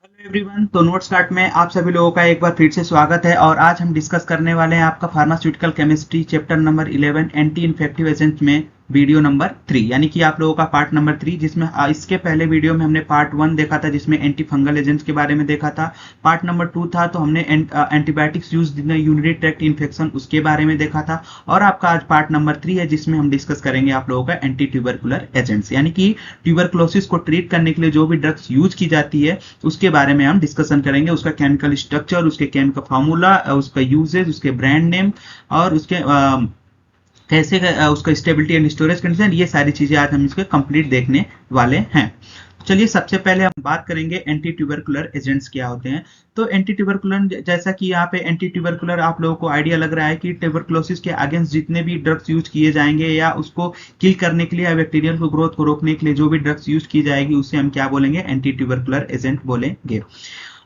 Hello everyone. तो notes cart में आप सभी लोगों का एक बार फिर से स्वागत है और आज हम डिस्कस करने वाले हैं आपका pharmaceutical chemistry chapter number 11 anti infective agent में वीडियो नंबर 3 यानी कि आप लोगों का पार्ट नंबर 3, जिसमें इसके पहले वीडियो में हमने पार्ट 1 देखा था जिसमें एंटी फंगल एजेंट्स के बारे में देखा था। पार्ट नंबर 2 था तो हमने antibiotics use in urinary tract infection उसके बारे में देखा था। और आपका आज पार्ट नंबर 3 है जिसमें हम डिस्कस करेंगे आप लोगों का एंटी ट्यूबरकुलर एजेंट्स, यानी कि ट्यूबरकुलोसिस को ट्रीट करने के लिए जो भी ड्रग्स यूज की जाती है उसके बारे में हम डिस्कशन करेंगे। उसका केमिकल स्ट्रक्चर, उसके केमिकल फार्मूला, उसका यूजेज, उसके ब्रांड नेम और उसके कैसे उसका स्टेबिलिटी एंड स्टोरेज कंडीशन, ये सारी चीजें आज हम इसके कंप्लीट देखने वाले हैं। चलिए सबसे पहले हम बात करेंगे एंटी ट्यूबरकुलर एजेंट्स क्या होते हैं। तो एंटी ट्यूबरकुलर, जैसा कि यहाँ पे एंटी ट्यूबरकुलर आप लोगों को आइडिया लग रहा है कि ट्यूबरकुलोसिस के अगेंस्ट जितने भी ड्रग्स यूज किए जाएंगे या उसको किल करने के लिए या बैक्टीरियल को ग्रोथ को रोकने के लिए जो भी ड्रग्स यूज की जाएगी उसे हम क्या बोलेंगे, एंटी ट्यूबरकुलर एजेंट बोलेंगे।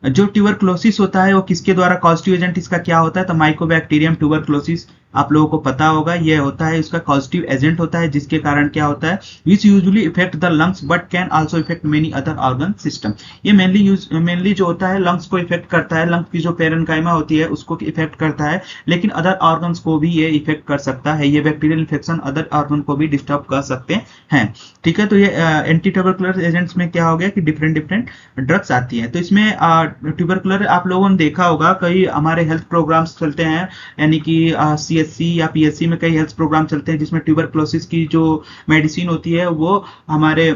जो ट्यूबरकुलोसिस होता है वो किसके द्वारा कॉजेटिव एजेंट इसका क्या होता है, तो माइकोबैक्टीरियम ट्यूबरकुलोसिस आप लोगों को पता होगा, ये होता है इसका कॉजेटिव एजेंट होता है, जिसके कारण क्या होता है, विच usually effect the lungs but can also effect many other organ system. ये मेनली जो होता है लंग्स को इफेक्ट करता है, लंग्स की जो पेरेन्काइमा होती है उसको इफेक्ट करता है, लेकिन अदर ऑर्गन्स को भी ये इफेक्ट कर सकता है। ये बैक्टीरियल इन्फेक्शन अदर ऑर्गन को भी डिस्टर्ब कर सकते हैं। ठीक है, तो ये एंटी ट्यूबरकुलर एजेंट्स में क्या हो गया कि डिफरेंट डिफरेंट ड्रग्स आती है। तो इसमें ट्यूबरकुलर आप लोगों ने देखा होगा, कई हमारे हेल्थ प्रोग्राम्स चलते हैं, यानी कि सीएससी या पीएससी में कई हेल्थ प्रोग्राम चलते हैं जिसमें ट्यूबरकुलोसिस की जो मेडिसिन होती है वो हमारे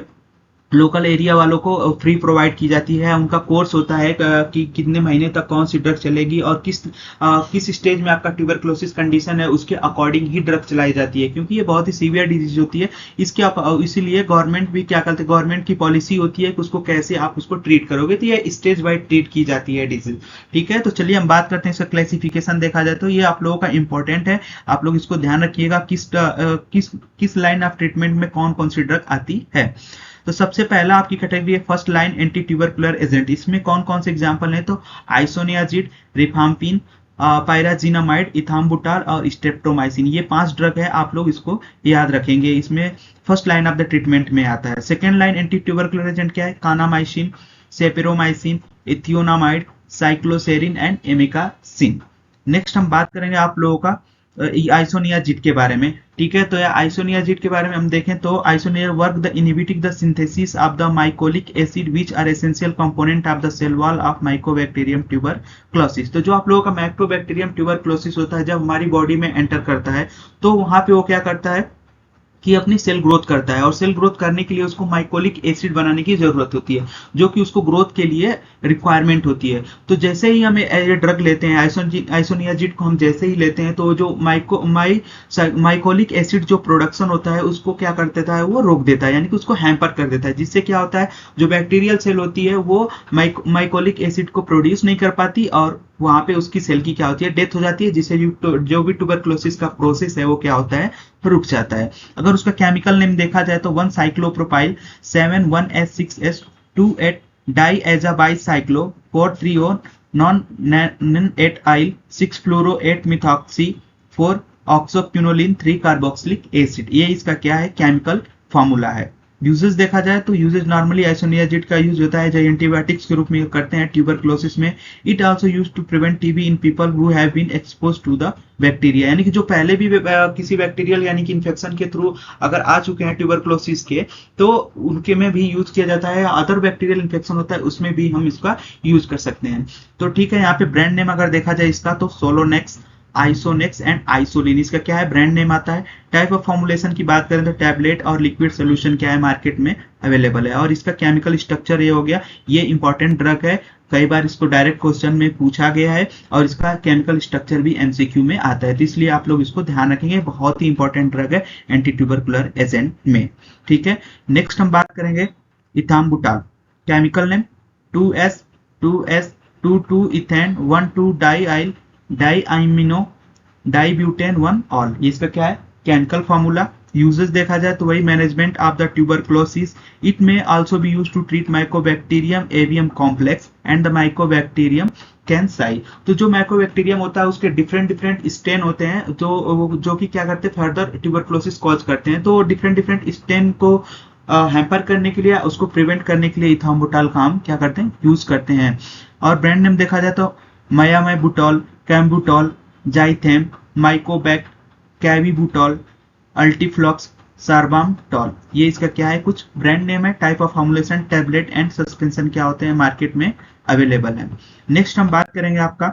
लोकल एरिया वालों को फ्री प्रोवाइड की जाती है। उनका कोर्स होता है कि कितने महीने तक कौन सी ड्रग चलेगी और किस स्टेज में आपका ट्यूबरकुलोसिस कंडीशन है उसके अकॉर्डिंग ही ड्रग चलाई जाती है, क्योंकि ये बहुत ही सीवियर डिजीज होती है। इसीलिए गवर्नमेंट भी क्या करते हैं, गवर्नमेंट की पॉलिसी होती है कि उसको कैसे आप उसको ट्रीट करोगे, तो ये स्टेज वाइज ट्रीट की जाती है डिजीज। ठीक है, तो चलिए हम बात करते हैं इसका क्लासिफिकेशन। देखा जाए तो ये आप लोगों का इंपॉर्टेंट है, आप लोग इसको ध्यान रखिएगा किस लाइन ऑफ ट्रीटमेंट में कौन कौन सी ड्रग आती है। तो सबसे पहला आपकी कैटेगरी है first line anti tubercular agent. इसमें कौन कौन से एग्जांपल हैं, तो आइसोनियाजिड, रिफाम्पिन, पायराजिनामाइड, इथाम्बुटाल और स्ट्रेप्टोमाइसिन, ये 5 ड्रग है, आप लोग इसको याद रखेंगे। इसमें first line of the treatment में आता है। Second line anti tubercular agent क्या है, kanamycin, capreomycin, ethionamide, cycloserine and amikacin. Next हम बात करेंगे आप लोगों का आइसोनियाजिड के बारे में। ठीक है, तो या आइसोनियाजिड के बारे में हम देखें तो isoniazid work the inhibiting the synthesis of the mycolic acid which are essential component of the cell wall of mycobacterium tuberculosis. तो जो आप लोगों का माइकोबैक्टीरियम ट्यूबरकुलोसिस होता है, जब हमारी बॉडी में एंटर करता है तो वहां पे वो क्या करता है कि अपनी सेल ग्रोथ करता है, और सेल ग्रोथ करने के लिए उसको माइकोलिक एसिड बनाने की जरूरत होती है, जो कि उसको ग्रोथ के लिए रिक्वायरमेंट होती है। तो जैसे ही हम ये ड्रग लेते हैं आइसोनियाजिड को हम जैसे ही लेते हैं तो जो माइकोलिक एसिड जो प्रोडक्शन होता है उसको क्या कर देता है, वो रोक देता है, यानी कि उसको हैम्पर कर देता है, जिससे क्या होता है जो बैक्टीरियल सेल होती है वो माइकोलिक एसिड को प्रोड्यूस नहीं कर पाती और वहां पे उसकी सेल की क्या होती है, डेथ हो जाती है, जिससे जो भी ट्यूबरकुलोसिस का प्रोसेस है वो क्या होता है, रुक जाता है। अगर उसका केमिकल नेम देखा जाए तो 1 साइक्लोप्रोपाइल 7 1s6s 2 8 डाइएजाबाइसाइक्लो 4 3 नॉन 8 आइल 6 फ्लोरो 8 मिथॉक्सी 4 ऑक्सोक्यूनोलिन 3 कार्बोक्सिलिक एसिड, ये इसका क्या है, केमिकल फॉर्मूला है। यूजेस देखा जाए तो यूजेस नॉर्मली आइसोनियाजिड का यूज होता है जो एंटीबायोटिक्स के रूप में करते हैं ट्यूबरकुलोसिस में। It also use to prevent TB in people who have been expose to the bacteria, यानी कि जो पहले भी किसी बैक्टीरियल यानी कि इन्फेक्शन के थ्रू अगर आ चुके हैं ट्यूबरकुलोसिस के, तो उनके में भी यूज किया जाता है। अदर बैक्टीरियल इन्फेक्शन होता है उसमें भी हम इसका यूज कर सकते हैं। तो ठीक है, यहाँ पे ब्रांड नेम अगर देखा जाए इसका तो सोलोनेक्स, आइसोनेक्स एंड आइसोलिन, इसका क्या है, ब्रांड नेम आता है। टाइप ऑफ फॉर्मुलेशन की बात करें तो टैबलेट और लिक्विड सोल्यूशन क्या है, मार्केट में अवेलेबल है। और इसका केमिकल स्ट्रक्चर ये हो गया, ये इंपॉर्टेंट ड्रग है, कई बार इसको डायरेक्ट क्वेश्चन में पूछा गया है और इसका केमिकल स्ट्रक्चर भी एमसीक्यू में आता है, तो इसलिए आप लोग इसको ध्यान रखेंगे, बहुत ही इंपॉर्टेंट ड्रग है एंटी ट्यूबरकुलर एजेंट में। ठीक है, नेक्स्ट हम बात करेंगे ethambutol. Chemical name 2s 2 ethane 1 2 diyl diamino dibutane 1 ol, ये इसका क्या है, केमिकल फॉर्मूला। यूजेस देखा जाए तो वही management of the tuberculosis, it may also be used to treat mycobacterium avium complex and the mycobacterium kansasii. तो जो माइकोबैक्टीरियम होता है उसके डिफरेंट डिफरेंट स्टेन होते हैं जो कि क्या करते हैं, फर्दर ट्यूबरकुलोसिस कॉज करते हैं। तो डिफरेंट डिफरेंट स्टेन को हैम्पर करने के लिए, उसको प्रिवेंट करने के लिए इथाम्बुटाल का हम क्या करते हैं, यूज करते हैं। और ब्रांड नेम देखा जाए तो मायामाइबुटॉल, कैम्बुटॉल, जाइथेम, माइकोबैक्ट, कैविबुटॉल, अल्टीफ्लॉक्स, सार्बामटॉल, ये इसका क्या है, कुछ ब्रांड नेम है। Type of formulation, tablet and suspension क्या होते हैं, मार्केट में अवेलेबल है। नेक्स्ट हम बात करेंगे आपका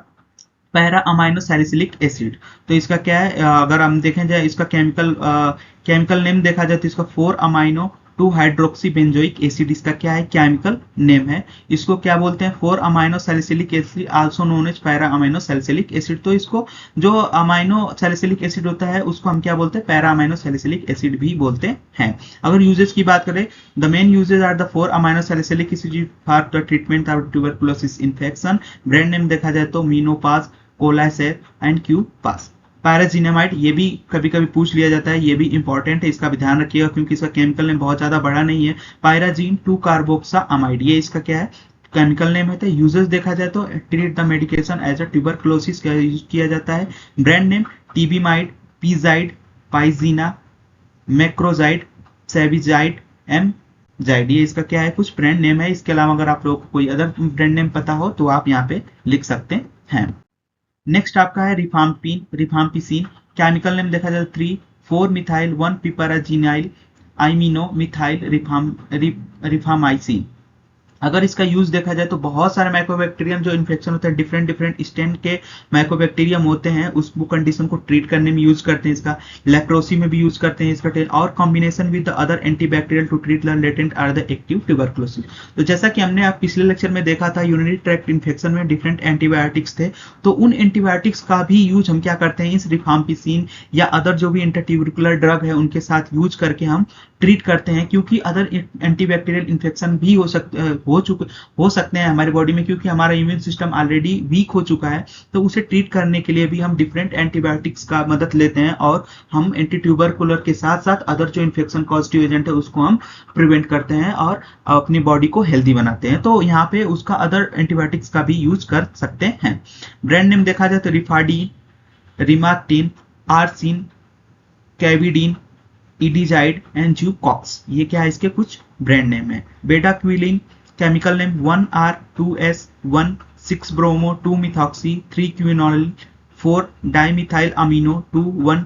पैरा अमाइनो सैलिसिलिक एसिड। तो इसका क्या है, अगर हम देखें जाए इसका केमिकल नेम देखा जाए तो इसका 4 अमाइनो 2 हाइड्रोक्सी बेंजोइक एसिड इसका क्या है, केमिकल नेम है। इसको क्या बोलते हैं, 4 amino salicylic acid, also known as para amino salicylic acid. तो इसको जो अमाइनो सैलिसिलिक एसिड होता है उसको हम क्या बोलते हैं, पैरा अमाइनो सैलिसिलिक एसिड भी बोलते हैं। अगर यूजेस की बात करें, the main uses are the 4 amino salicylic acid for the treatment of tuberculosis infection. Brand name देखा जाए तो मीनोपाज, कोलासेर एंड क्यूपास। पैराजिनामाइड, ये भी कभी कभी पूछ लिया जाता है, ये भी इंपॉर्टेंट है, इसका भी ध्यान रखिएगा क्योंकि इसका केमिकल नेम बहुत ज्यादा बड़ा नहीं है। पायराजीन 2 कार्बोक्सा अमाइड, ये इसका क्या है, केमिकल नेम है। यूजेस देखा जाए तो treat the medication as a tuberculosis का यूज किया जाता है। ब्रांड नेम टीबीमाइड, पीजाइड, पाइजीना, मैक्रोजाइड, सेविजाइड, जाइड, ये इसका क्या है, कुछ ब्रांड नेम है। इसके अलावा अगर आप लोगों को कोई अदर ब्रांड नेम पता हो तो आप यहाँ पे लिख सकते हैं। नेक्स्ट आपका है रिफाम्पिसिन। केमिकल नेम देखा जाए 3,4 मिथाइल 1 पिपराजिनाइल आइमिनो मिथाइल रिफामाइसिन। अगर इसका यूज देखा जाए तो बहुत सारे माइक्रोबैक्टीरियम जो इन्फेक्शन होता है, डिफरेंट स्टैंड के माइक्रोबैक्टीरियम होते हैं, उस कंडीशन को ट्रीट करने में यूज करते हैं इसका। लेप्रोसी में भी यूज करते हैं इसका, और combination with the other antibacterial to treat the latent or the active tuberculosis. तो जैसा कि हमने आप पिछले लेक्चर में देखा था, यूरिनरी ट्रैक्ट इन्फेक्शन में डिफरेंट एंटीबायोटिक्स थे, तो उन एंटीबायोटिक्स का भी यूज हम क्या करते हैं, इस रिफाम्पिसिन या अदर जो भी इंटरट्यूबरकुलर ड्रग है उनके साथ यूज करके हम ट्रीट करते हैं। क्योंकि अदर एंटीबैक्टीरियल इन्फेक्शन भी हो सकते हैं हमारी बॉडी में, क्योंकि हमारा इम्यून सिस्टम ऑलरेडी वीक हो चुका है, तो उसे ट्रीट करने के लिए भी हम डिफरेंट एंटीबायोटिक्स का मदद लेते हैं और हम एंटी ट्यूबरकुलर के साथ साथ अदर जो इन्फेक्शन पॉजिटिव एजेंट है उसको हम प्रिवेंट करते हैं और अपनी बॉडी को हेल्दी बनाते हैं। तो यहाँ पे उसका अदर एंटीबायोटिक्स का भी यूज कर सकते हैं। ब्रांड नेम देखा जाए तो रिफाडीन, रिमाक्टिन, आर्सिन, कैविडीन, इडीजाइड एंड ज्यूकॉक्स, ये क्या है, इसके कुछ ब्रांड नेम है। Bedaquiline, chemical name 1R2S1 6 bromo 2 methoxy 3 quinol 4 dimethyl amino 2 1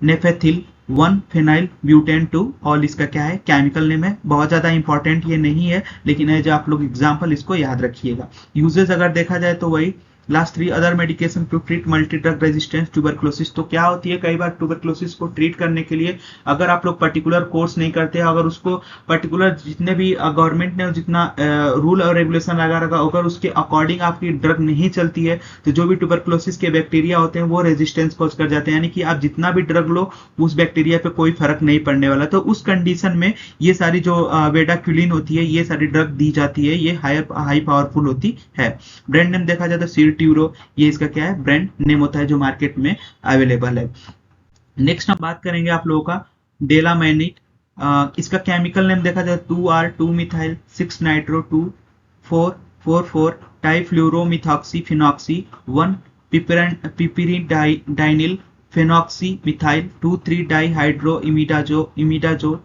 naphthyl 1 phenyl butane 2, और इसका क्या है, केमिकल नेम है। बहुत ज्यादा इंपॉर्टेंट ये नहीं है, लेकिन है जो आप लोग एग्जाम्पल इसको याद रखिएगा। यूजेस अगर देखा जाए तो वही last 3 other medication to treat multi drug resistance tuberculosis. तो क्या होती है, कई बार ट्यूबरकुलोसिस को ट्रीट करने के लिए अगर आप लोग पर्टिकुलर कोर्स नहीं करते, अगर उसको पर्टिकुलर जितने भी गवर्नमेंट ने जितना रूल और रेगुलेशन लगा रखा, अगर उसके अकॉर्डिंग आपकी ड्रग नहीं चलती है तो जो भी ट्यूबरकुलोसिस के बैक्टीरिया होते हैं वो रेजिस्टेंस कॉज कर जाते हैं, यानी कि आप जितना भी ड्रग लो उस बैक्टीरिया पे कोई फर्क नहीं पड़ने वाला। तो उस कंडीशन में ये सारी जो बेटाक्विलिन होती है, ये सारी ड्रग दी जाती है, ये हाई पावरफुल होती है। ब्रांड नेम देखा जाए तो सीरट्यूरो, ये इसका क्या है, ब्रांड नेम होता है जो मार्केट में अवेलेबल है। नेक्स्ट हम बात करेंगे आप लोगों का डेलामैनिक। इसका केमिकल नेम देखा जाए 2R2 methyl 6 nitro 2 4 4 4 trifluoromethoxy phenoxy 1 piperidinyl phenoxy methyl 2 3 dihydro imidazo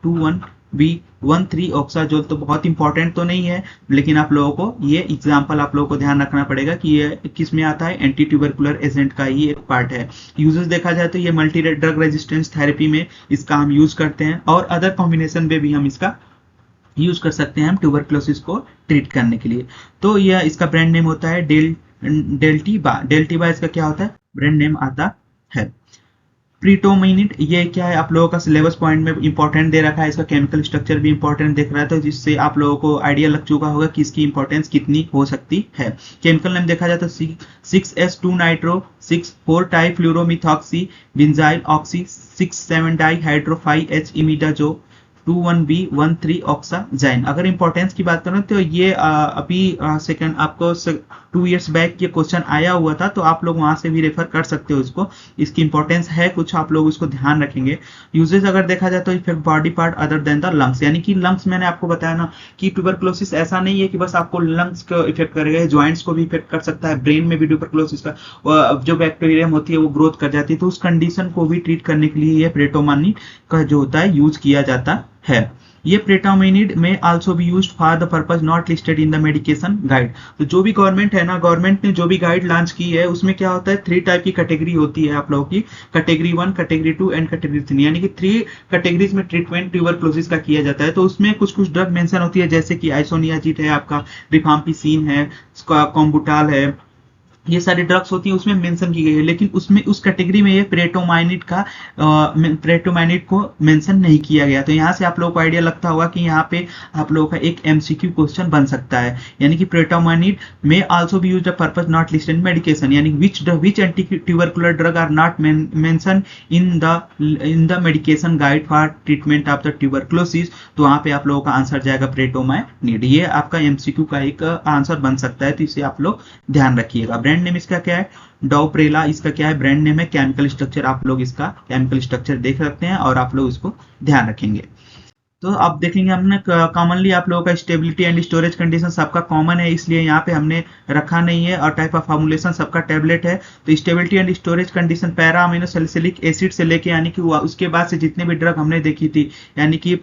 2 1 B13 oxazole. तो बहुत इंपॉर्टेंट तो नहीं है, लेकिन आप लोगों को ये एग्जांपल आप लोगों को ध्यान रखना पड़ेगा कि ये किस में आता है, एंटी ट्यूबरकुलर एजेंट का ही एक पार्ट है। यूजेस देखा जाए तो ये मल्टी ड्रग रेजिस्टेंस थेरेपी में इसका हम यूज करते हैं, और अदर कॉम्बिनेशन में भी हम इसका यूज कर सकते हैं हम ट्यूबरकुलोसिस को ट्रीट करने के लिए। तो यह इसका ब्रांड नेम होता है डेल्टीबा इसका क्या होता है, ब्रांड नेम आता है। प्रीटोमिनेंट, ये क्या है, आप लोगों का सिलेबस पॉइंट में इंपॉर्टेंट दे रखा है, इसका केमिकल स्ट्रक्चर भी इंपॉर्टेंट दिख रहा है, तो जिससे आप लोगों को आइडिया लग चुका होगा कि इसकी इंपॉर्टेंस कितनी हो सकती है। केमिकल नेम देखा जाए तो 6S2 nitro 6 4 trifluoromethoxy benzyl oxy 6 7 dihydro 5H imidazo 2 1B13 oxazine. अगर इंपॉर्टेंस की बात करें तो ये अभी सेकंड आपको 2 इयर्स बैक ये क्वेश्चन आया हुआ था, तो आप लोग वहां से भी रेफर कर सकते हो इसको। इसकी इंपॉर्टेंस है कुछ, आप लोग इसको ध्यान रखेंगे। यूजेस अगर देखा जाए तो effect body part other than the lungs, यानी कि लंग्स, मैंने आपको बताया ना कि ट्यूबरकुलोसिस ऐसा नहीं है कि बस आपको लंग्स को इफेक्ट करेगा, ज्वाइंट्स को भी इफेक्ट कर सकता है। ब्रेन में भी ट्यूबरकुलोसिस का जो बैक्टीरियम होती है वो ग्रोथ कर जाती है, तो उस कंडीशन को भी ट्रीट करने के लिए ये प्रेटोमानी का जो होता है यूज किया जाता है। ये प्रेटामिनिड में also be used for the purpose not listed in the medication guide. तो जो भी गवर्नमेंट है ना, गवर्नमेंट ने जो भी गाइड लॉन्च की है उसमें क्या होता है, 3 टाइप की कैटेगरी होती है आप लोगों की, कैटेगरी 1, कैटेगरी 2 एंड कैटेगरी 3, यानी कि 3 कैटेगरीज में ट्रीटमेंट ट्यूबरक्लोसिस का किया जाता है। तो उसमें कुछ कुछ ड्रग मेंशन होती है, जैसे कि आइसोनियाजिड है, आपका रिफाम्पिसिन है, कॉम्बुटाल है, ये सारी ड्रग्स होती हैं उसमें मेंशन की गई है। लेकिन उसमें उस कैटेगरी में ये प्रेटोमाइनिड को मेंशन नहीं किया गया। तो यहाँ से आप लोगों को आइडिया लगता होगा कि यहाँ पे आप लोगों का एक एमसीक्यू क्वेश्चन बन सकता है, यानी कि pretomanid may also be used purpose not listed in medication, यानी which anti tubercular drug are not mention in the medication guide for treatment of the tuberculosis. तो वहां पे आप लोगों का आंसर जाएगा प्रेटोमाइनिड। ये आपका एमसीक्यू का एक आंसर बन सकता है, तो इसे आप लोग ध्यान रखिएगा। ब्रांड नेम इसका क्या है, डॉप्रेला इसका क्या है, ब्रांड नेम है। केमिकल स्ट्रक्चर आप लोग इसका केमिकल स्ट्रक्चर देख सकते हैं और आप लोग इसको ध्यान रखेंगे। तो अब देखेंगे हमने कॉमनली आप लोगों का स्टेबिलिटी एंड स्टोरेज कंडीशन सबका कॉमन है, इसलिए यहाँ पे हमने रखा नहीं है। और टाइप ऑफ फॉर्मुलेशन सबका टेबलेट है। तो stability and storage condition para amino salicylic acid से लेके, यानी कि उसके बाद से जितने भी ड्रग हमने देखी थी, यानी कि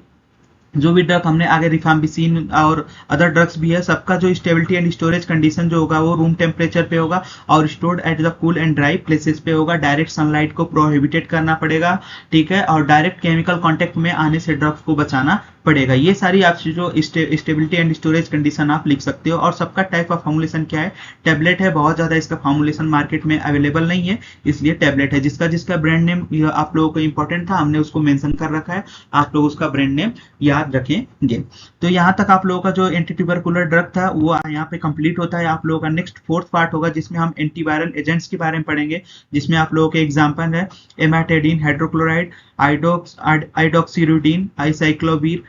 जो भी ड्रग हमने आगे रिफाम्पिसिन और अदर ड्रग्स भी है, सबका जो स्टेबिलिटी एंड स्टोरेज कंडीशन जो होगा वो रूम टेम्परेचर पे होगा और stored at the cool and dry places पे होगा। डायरेक्ट सनलाइट को प्रोहिबिटेड करना पड़ेगा, ठीक है, और डायरेक्ट केमिकल कांटेक्ट में आने से ड्रग्स को बचाना पड़ेगा। ये सारी आपसे जो स्टेबिलिटी एंड स्टोरेज कंडीशन आप लिख सकते हो। और सबका टाइप ऑफ फॉर्मुलेशन क्या है, टैबलेट है। बहुत ज्यादा इसका फॉर्मुलेशन मार्केट में अवेलेबल नहीं है, इसलिए टैबलेट है। जिसका जिसका ब्रांड नेम आप लोगों को इंपॉर्टेंट था, हमने उसको मेंशन कर रखा है, आप लोग उसका ब्रांड नेम याद रखेंगे। तो यहाँ तक आप लोगों का जो एंटी ट्यूबरकुलर ड्रग था वो यहाँ पे कंप्लीट होता है। आप लोगों का नेक्स्ट 4th पार्ट होगा जिसमें हम एंटीवायरल एजेंट्स के बारे में पढ़ेंगे, जिसमें आप लोगों के एग्जाम्पल है amantadine, hydrochloride, idoxuridine, acyclovir,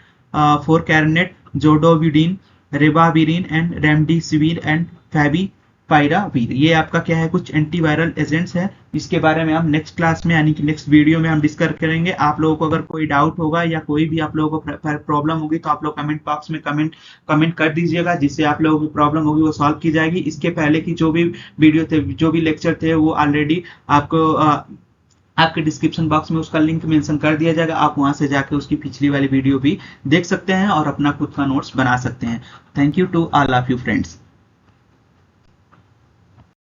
foscarnet, zidovudine, ribavirin and remdesivir and favipiravir. ये आपका क्या है, कुछ एंटीवायरल एजेंट्स है। इसके बारे में हम नेक्स्ट क्लास में यानी कि नेक्स्ट वीडियो में हम डिस्कस करेंगे। आप लोगों को अगर कोई डाउट होगा या कोई भी आप लोगों को प्रॉब्लम होगी तो आप लोग कमेंट बॉक्स में कमेंट कर दीजिएगा, जिससे आप लोगों की प्रॉब्लम होगी वो सॉल्व की जाएगी। इसके पहले की जो भी वीडियो थे, जो भी लेक्चर थे, वो ऑलरेडी आपको आपके डिस्क्रिप्शन बॉक्स में उसका लिंक मेंशन कर दिया जाएगा। आप वहां से जाकर उसकी पिछली वाली वीडियो भी देख सकते हैं और अपना खुद का नोट्स बना सकते हैं। Thank you to all of you friends.